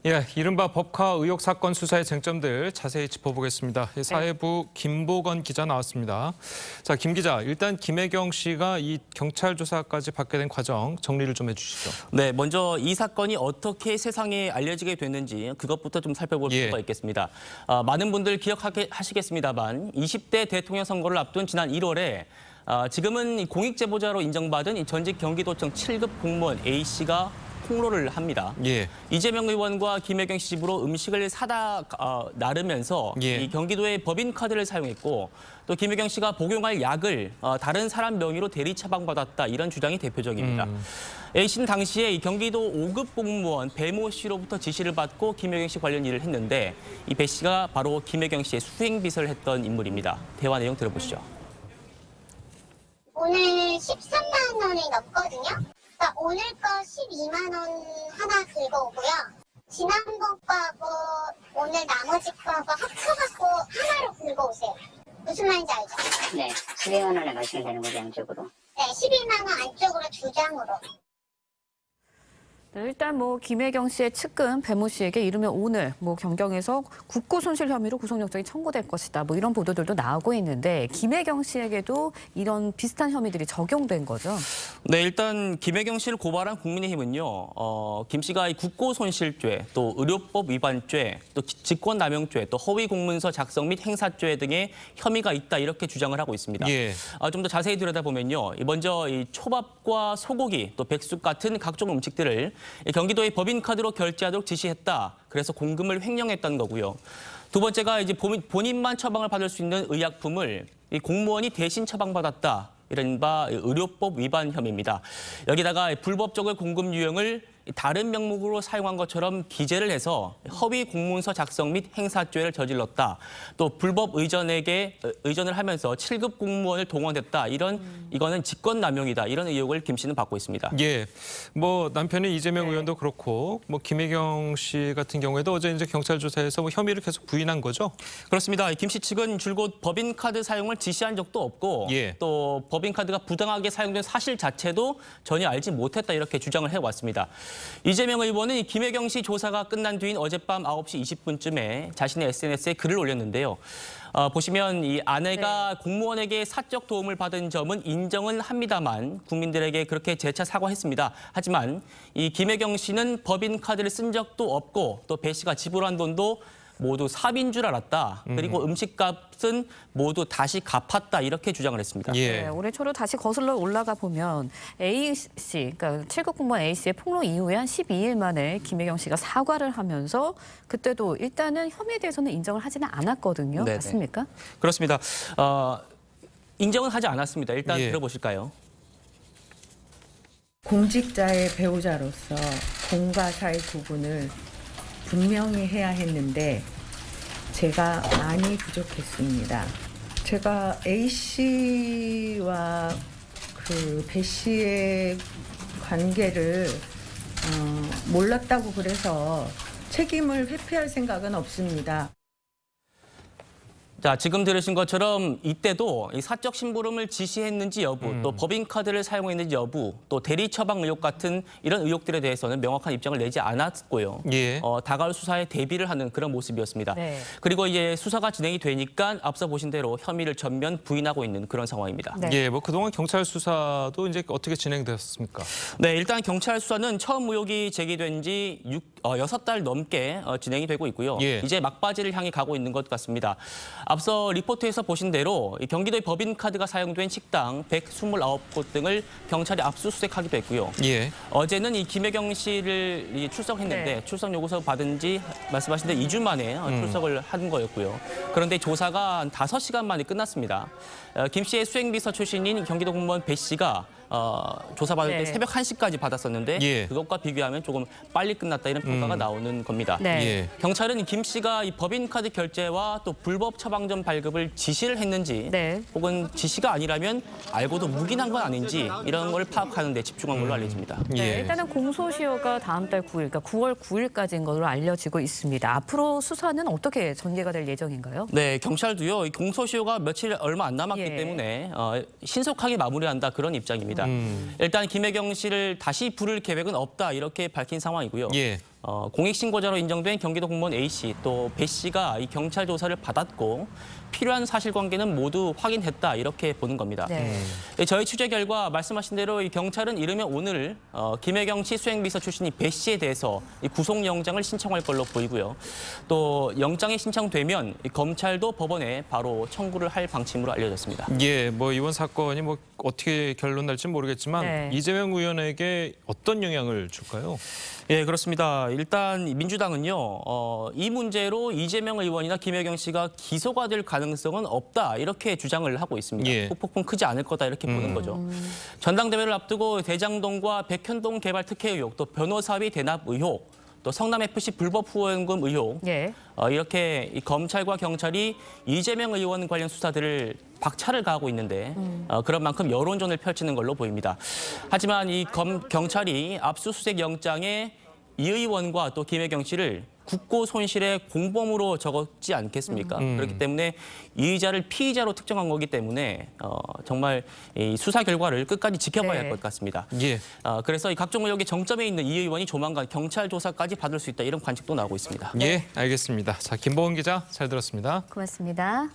예, 이른바 법카 의혹 사건 수사의 쟁점들 자세히 짚어보겠습니다. 사회부 김보건 기자 나왔습니다. 자, 김 기자, 일단 김혜경 씨가 이 경찰 조사까지 받게 된 과정 정리를 좀 해주시죠. 네, 먼저 이 사건이 어떻게 세상에 알려지게 됐는지 그것부터 좀 살펴볼 필요가 있겠습니다. 많은 분들 기억하시겠습니다만 20대 대통령 선거를 앞둔 지난 1월에 지금은 공익제보자로 인정받은 이 전직 경기도청 7급 공무원 A씨가 폭로를 합니다. 이재명 의원과 김혜경 씨 집으로 음식을 사다 나르면서 이 경기도의 법인카드를 사용했고 또 김혜경 씨가 복용할 약을 다른 사람 명의로 대리 처방받았다 이런 주장이 대표적입니다. A씨는 당시에 이 경기도 5급 공무원 배모 씨로부터 지시를 받고 김혜경 씨 관련 일을 했는데 이 배 씨가 바로 김혜경 씨의 수행비서를 했던 인물입니다. 대화 내용 들어보시죠. 오늘 13만 원이 넘거든요. 그러니까 오늘 거 12만 원 하나 긁어오고요. 지난번 거하고 오늘 나머지 거하고 합쳐갖고 하나로 긁어오세요. 무슨 말인지 알죠? 네, 12만 원에 가시면 되는 거죠, 양쪽으로. 네, 12만 원 안쪽으로 2장으로. 네, 일단 김혜경 씨의 측근 배모 씨에게 이르면 오늘 경경에서 국고손실 혐의로 구속영장이 청구될 것이다. 이런 보도들도 나오고 있는데 김혜경 씨에게도 이런 비슷한 혐의들이 적용된 거죠. 네, 일단 김혜경 씨를 고발한 국민의힘은요. 김 씨가 이 국고손실죄, 또 의료법 위반죄, 또 직권남용죄, 또 허위공문서 작성 및 행사죄 등의 혐의가 있다 이렇게 주장을 하고 있습니다. 좀 더 자세히 들여다보면요. 먼저 이 초밥과 소고기, 또 백숙 같은 각종 음식들을 경기도의 법인카드로 결제하도록 지시했다. 그래서 공금을 횡령했던 거고요. 두 번째가 이제 본인만 처방을 받을 수 있는 의약품을 이 공무원이 대신 처방받았다. 이른바 의료법 위반 혐의입니다. 여기다가 불법적인 공금 유형을 다른 명목으로 사용한 것처럼 기재를 해서 허위 공문서 작성 및 행사죄를 저질렀다. 또 불법 의전을 하면서 7급 공무원을 동원했다. 이거는 직권남용이다. 이런 의혹을 김 씨는 받고 있습니다. 남편인 이재명 의원도 그렇고 김혜경 씨 같은 경우에도 어제 이제 경찰 조사에서 혐의를 계속 부인한 거죠? 그렇습니다. 김 씨 측은 줄곧 법인카드 사용을 지시한 적도 없고 또 법인카드가 부당하게 사용된 사실 자체도 전혀 알지 못했다 이렇게 주장을 해왔습니다. 이재명 의원은 김혜경 씨 조사가 끝난 뒤인 어젯밤 9시 20분쯤에 자신의 SNS에 글을 올렸는데요. 보시면 이 아내가 공무원에게 사적 도움을 받은 점은 인정은 합니다만 국민들에게 그렇게 재차 사과했습니다. 하지만 이 김혜경 씨는 법인카드를 쓴 적도 없고 또 배 씨가 지불한 돈도 모두 삽인 줄 알았다. 그리고 음식값은 모두 다시 갚았다. 이렇게 주장을 했습니다. 네, 올해 초로 다시 거슬러 올라가 보면 A씨, 그러니까 7급 공무원 A씨의 폭로 이후에 한 12일 만에 김혜경 씨가 사과를 하면서 그때도 일단은 혐의에 대해서는 인정을 하지는 않았거든요. 맞습니까? 그렇습니다. 인정은 하지 않았습니다. 일단 들어보실까요? 공직자의 배우자로서 공과 사의 구분을 분명히 해야 했는데 제가 많이 부족했습니다. 제가 A씨와 배 씨의 관계를 몰랐다고 그래서 책임을 회피할 생각은 없습니다. 자, 지금 들으신 것처럼 이때도 이 사적 심부름을 지시했는지 여부, 또 법인카드를 사용했는지 여부, 또 대리 처방 의혹 같은 이런 의혹들에 대해서는 명확한 입장을 내지 않았고요. 다가올 수사에 대비를 하는 그런 모습이었습니다. 그리고 이제 수사가 진행이 되니까 앞서 보신 대로 혐의를 전면 부인하고 있는 그런 상황입니다. 그동안 경찰 수사도 이제 어떻게 진행되었습니까? 네, 일단 경찰 수사는 처음 의혹이 제기된 지 6달 넘게 진행이 되고 있고요. 이제 막바지를 향해 가고 있는 것 같습니다. 앞서 리포트에서 보신 대로 경기도의 법인카드가 사용된 식당 129곳 등을 경찰이 압수수색하기도 했고요. 어제는 이 김혜경 씨를 출석했는데 출석 요구서 받은 지 말씀하신 대로 2주 만에 출석을 한 거였고요. 그런데 조사가 한 5시간 만에 끝났습니다. 김 씨의 수행비서 출신인 경기도 공무원 배 씨가 조사받을 때 새벽 1시까지 받았었는데 그것과 비교하면 조금 빨리 끝났다 이런 평가가 나오는 겁니다. 경찰은 김 씨가 이 법인카드 결제와 또 불법 처방전 발급을 지시를 했는지 혹은 지시가 아니라면 알고도 묵인한 건 아닌지 이런 걸 파악하는 데 집중한 걸로 알려집니다. 일단은 공소시효가 다음 달 9일, 그러니까 9월 9일까지인 것으로 알려지고 있습니다. 앞으로 수사는 어떻게 전개가 될 예정인가요? 네, 경찰도요. 이 공소시효가 며칠 얼마 안 남았기 때문에 신속하게 마무리한다 그런 입장입니다. 일단 김혜경 씨를 다시 부를 계획은 없다 이렇게 밝힌 상황이고요. 공익신고자로 인정된 경기도 공무원 A씨 또 B씨가 이 경찰 조사를 받았고 필요한 사실관계는 모두 확인했다 이렇게 보는 겁니다. 네. 저희 취재 결과 말씀하신 대로 이 경찰은 이르면 오늘 김혜경 씨 수행비서 출신이 배 씨에 대해서 이 구속영장을 신청할 걸로 보이고요. 또 영장이 신청되면 이 검찰도 법원에 바로 청구를 할 방침으로 알려졌습니다. 예, 뭐 이번 사건이 뭐 어떻게 결론 날지 모르겠지만 네. 이재명 의원에게 어떤 영향을 줄까요? 예, 그렇습니다. 일단 민주당은요, 이 문제로 이재명 의원이나 김혜경 씨가 기소가 될 가능성은 없다 이렇게 주장을 하고 있습니다. 예. 폭풍 크지 않을 거다 이렇게 보는 거죠. 전당대회를 앞두고 대장동과 백현동 개발 특혜 의혹, 또 변호사비 대납 의혹, 또 성남FC 불법 후원금 의혹, 예. 이렇게 이 검찰과 경찰이 이재명 의원 관련 수사들을 박차를 가하고 있는데 그런 만큼 여론전을 펼치는 걸로 보입니다. 하지만 이 경찰이 압수수색 영장에 이 의원과 또 김혜경 씨를 국고 손실의 공범으로 적었지 않겠습니까? 그렇기 때문에 이의자를 피의자로 특정한 거기 때문에 정말 이 수사 결과를 끝까지 지켜봐야 할 네. 것 같습니다. 예. 그래서 이 각종 의혹의 정점에 있는 이 의원이 조만간 경찰 조사까지 받을 수 있다 이런 관측도 나오고 있습니다. 예, 알겠습니다. 자, 김보은 기자 잘 들었습니다. 고맙습니다.